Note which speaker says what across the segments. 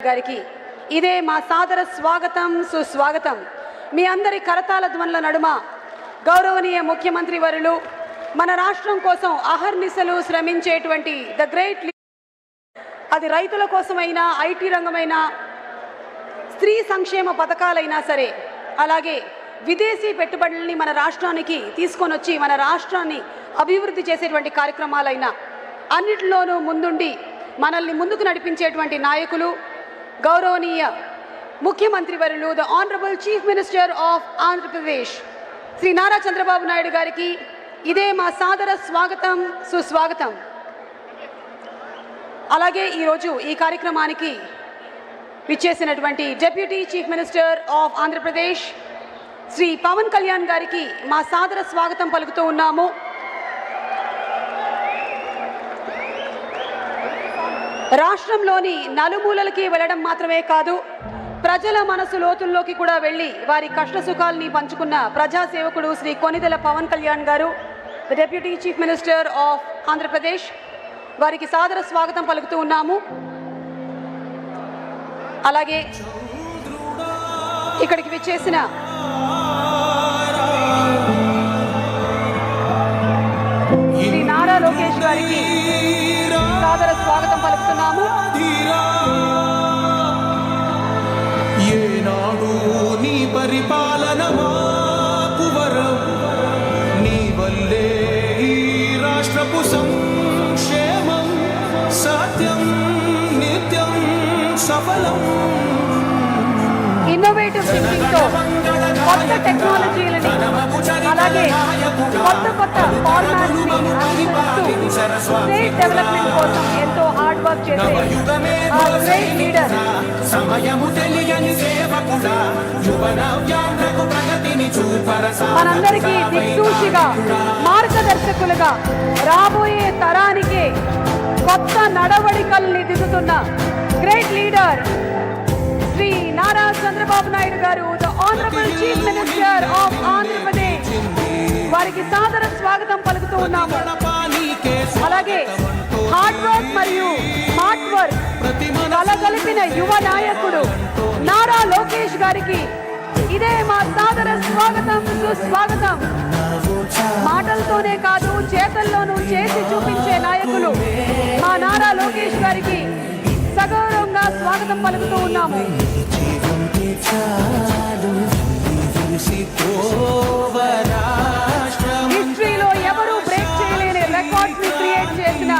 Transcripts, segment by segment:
Speaker 1: గారికి ఇదే మా సాదర స్వాగతం సుస్వాగతం. మీ అందరి కరతాళ ధ్వనుల నడుమ గౌరవనీయ ముఖ్యమంత్రి వర్యులు మన రాష్ట్రం కోసం అహర్నిశలు శ్రమించేటువంటి ద గ్రేట్ అది రైతుల కోసమైనా ఐటీ రంగమైనా స్త్రీ సంక్షేమ పథకాలైనా సరే అలాగే విదేశీ పెట్టుబడుల్ని మన రాష్ట్రానికి తీసుకొని వచ్చి మన రాష్ట్రాన్ని అభివృద్ధి చేసేటువంటి కార్యక్రమాలైనా అన్నిటిలోనూ ముందుండి మనల్ని ముందుకు నడిపించేటువంటి నాయకులు గౌరవనీయ ముఖ్యమంత్రి వర్యులు the honourable chief minister of Andhra Pradesh Shri Nara Chandrababu Naidu గారికి ఇదే మా సాదర స్వాగతం సుస్వాగతం. అలాగే ఈరోజు ఈ కార్యక్రమానికి విచ్చేసినటువంటి deputy chief minister of Andhra Pradesh Shri Pawan Kalyan గారికి మా సాదర స్వాగతం పలుకుతూ ఉన్నాము. రాష్ట్రంలోని నలుమూలలకి వెళ్ళడం మాత్రమే కాదు, ప్రజల మనసు లోతుల్లోకి కూడా వెళ్ళి వారి కష్ట సుఖాల్ని పంచుకున్న ప్రజాసేవకుడు శ్రీ కొనిదెల పవన్ కళ్యాణ్ గారు the deputy chief minister of Andhra Pradesh వారికి సాదర స్వాగతం పలుకుతూ ఉన్నాము. అలాగే ఇక్కడికి విచ్చేసిన శ్రీ నారా లోకేష్ గారికి సాదర స్వాగతం పలుకుతున్నాము.
Speaker 2: ఏనాడు నీ పరిపాలన మాకు వరం, నీ వల్లే ఈ రాష్ట్రపు సంక్షేమం సత్యం నిత్యం సఫలం.
Speaker 1: ఇన్నోవేటివ్ థింకింగ్తో కొత్త టెక్నాలజీలని అలాగే కొత్త కొత్త ఫార్మాట్స్ని అందిస్తూ స్టేట్ డెవలప్మెంట్ కోసం ఎంతో హార్డ్ వర్క్ చేసే ఆ గ్రేట్ లీడర్ మనందరికీ దిక్సూచిగా మార్గదర్శకులుగా రాబోయే తరానికి కొత్త నడవడికల్ని దిద్దుతున్న గ్రేట్ లీడర్ శ్రీ నారా చంద్రబాబు నాయుడు గారు the honourable chief minister of Andhra Pradesh వారికి సాదర స్వాగతం పలుకుతూ ఉన్నాము. అలాగే హార్డ్ వర్క్ మరియు స్మార్ట్ వర్క్ కలగలిపిన యువ నాయకుడు నారా లోకేష్ గారికి ఇదే మా సాదర స్వాగతం సుస్వాగతం. మాటలతోనే కాదు చేతల్లోనూ చేసి చూపించే నాయకులు మా నారా లోకేష్ గారికి సగౌరవంగా స్వాగతం పలుకుతూ ఉన్నాము. హిస్టరీలో ఎవరూ బ్రేక్ చేయలేని రికార్డ్స్ ని క్రియేట్ చేసిన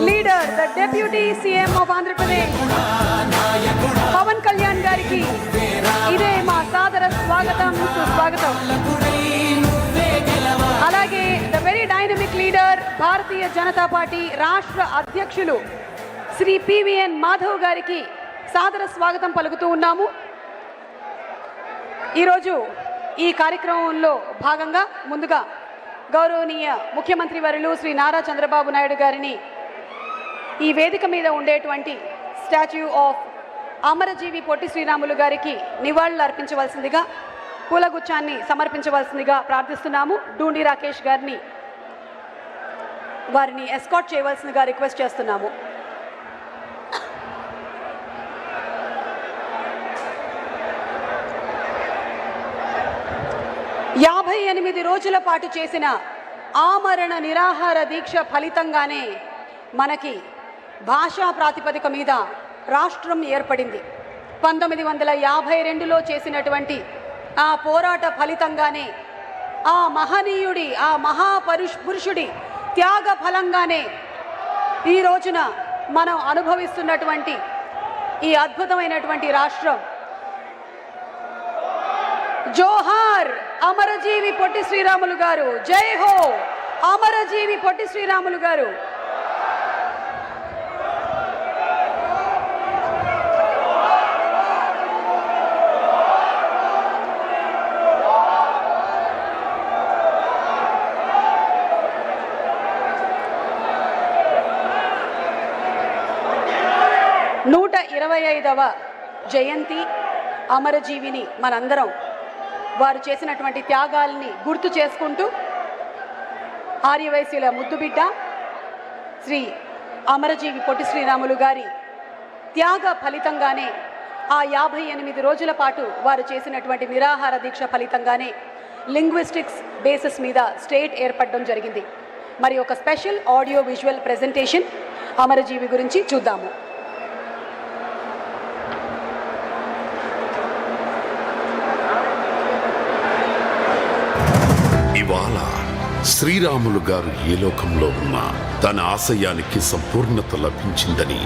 Speaker 1: leader the deputy CM of Andhra Pradesh Pawan Kalyan గారికి ఇదే మా సాదర స్వాగతం సుస్వాగతం. అలాగే the very dynamic leader Bharatiya Janata party రాష్ట్ర అధ్యక్షులు శ్రీ పివిఎన్ మాధవ్ గారికి సాదర స్వాగతం పలుకుతూ ఉన్నాము. ఈరోజు ఈ కార్యక్రమంలో భాగంగా ముందుగా గౌరవనీయ ముఖ్యమంత్రి వర్యులు శ్రీ నారా చంద్రబాబు నాయుడు గారిని ఈ వేదిక మీద ఉండేటువంటి స్టాచ్యూ ఆఫ్ అమరజీవి పొట్టి శ్రీరాములు గారికి నివాళులు అర్పించవలసిందిగా పూలగుచ్చాన్ని సమర్పించవలసిందిగా ప్రార్థిస్తున్నాము. డూండి రాకేష్ గారిని వారిని ఎస్కార్ట్ చేయవలసిందిగా రిక్వెస్ట్ చేస్తున్నాము. యాభై 8 రోజుల పాటు చేసిన ఆమరణ నిరాహార దీక్ష ఫలితంగానే మనకి భాషా ప్రాతిపదిక మీద రాష్ట్రం ఏర్పడింది. 1952లో చేసినటువంటి ఆ పోరాట ఫలితంగానే ఆ మహనీయుడి ఆ మహాపురుషుడి త్యాగ ఫలంగానే ఈ రోజున మనం అనుభవిస్తున్నటువంటి ఈ అద్భుతమైనటువంటి రాష్ట్రం. జోహార్ అమరజీవి పొట్టి శ్రీరాములు గారు, జై హో అమరజీవి పొట్టి శ్రీరాములు గారు. నూట 25వ జయంతి అమరజీవిని మనందరం వారు చేసినటువంటి త్యాగాల్ని గుర్తు చేసుకుంటూ ఆర్యవైశ్యుల ముద్దుబిడ్డ శ్రీ అమరజీవి పొట్టి శ్రీరాములు గారి త్యాగ ఫలితంగానే ఆ 58 రోజుల పాటు వారు చేసినటువంటి నిరాహార దీక్ష ఫలితంగానే లింగ్విస్టిక్స్ బేసిస్ మీద స్టేట్ ఏర్పడడం జరిగింది. మరి ఒక స్పెషల్ ఆడియో విజువల్ ప్రెజెంటేషన్ అమరజీవి గురించి చూద్దాము.
Speaker 3: ఇవాళ శ్రీరాములు గారు ఏ లోకంలో ఉన్నా తన ఆశయానికి సంపూర్ణత లభించిందని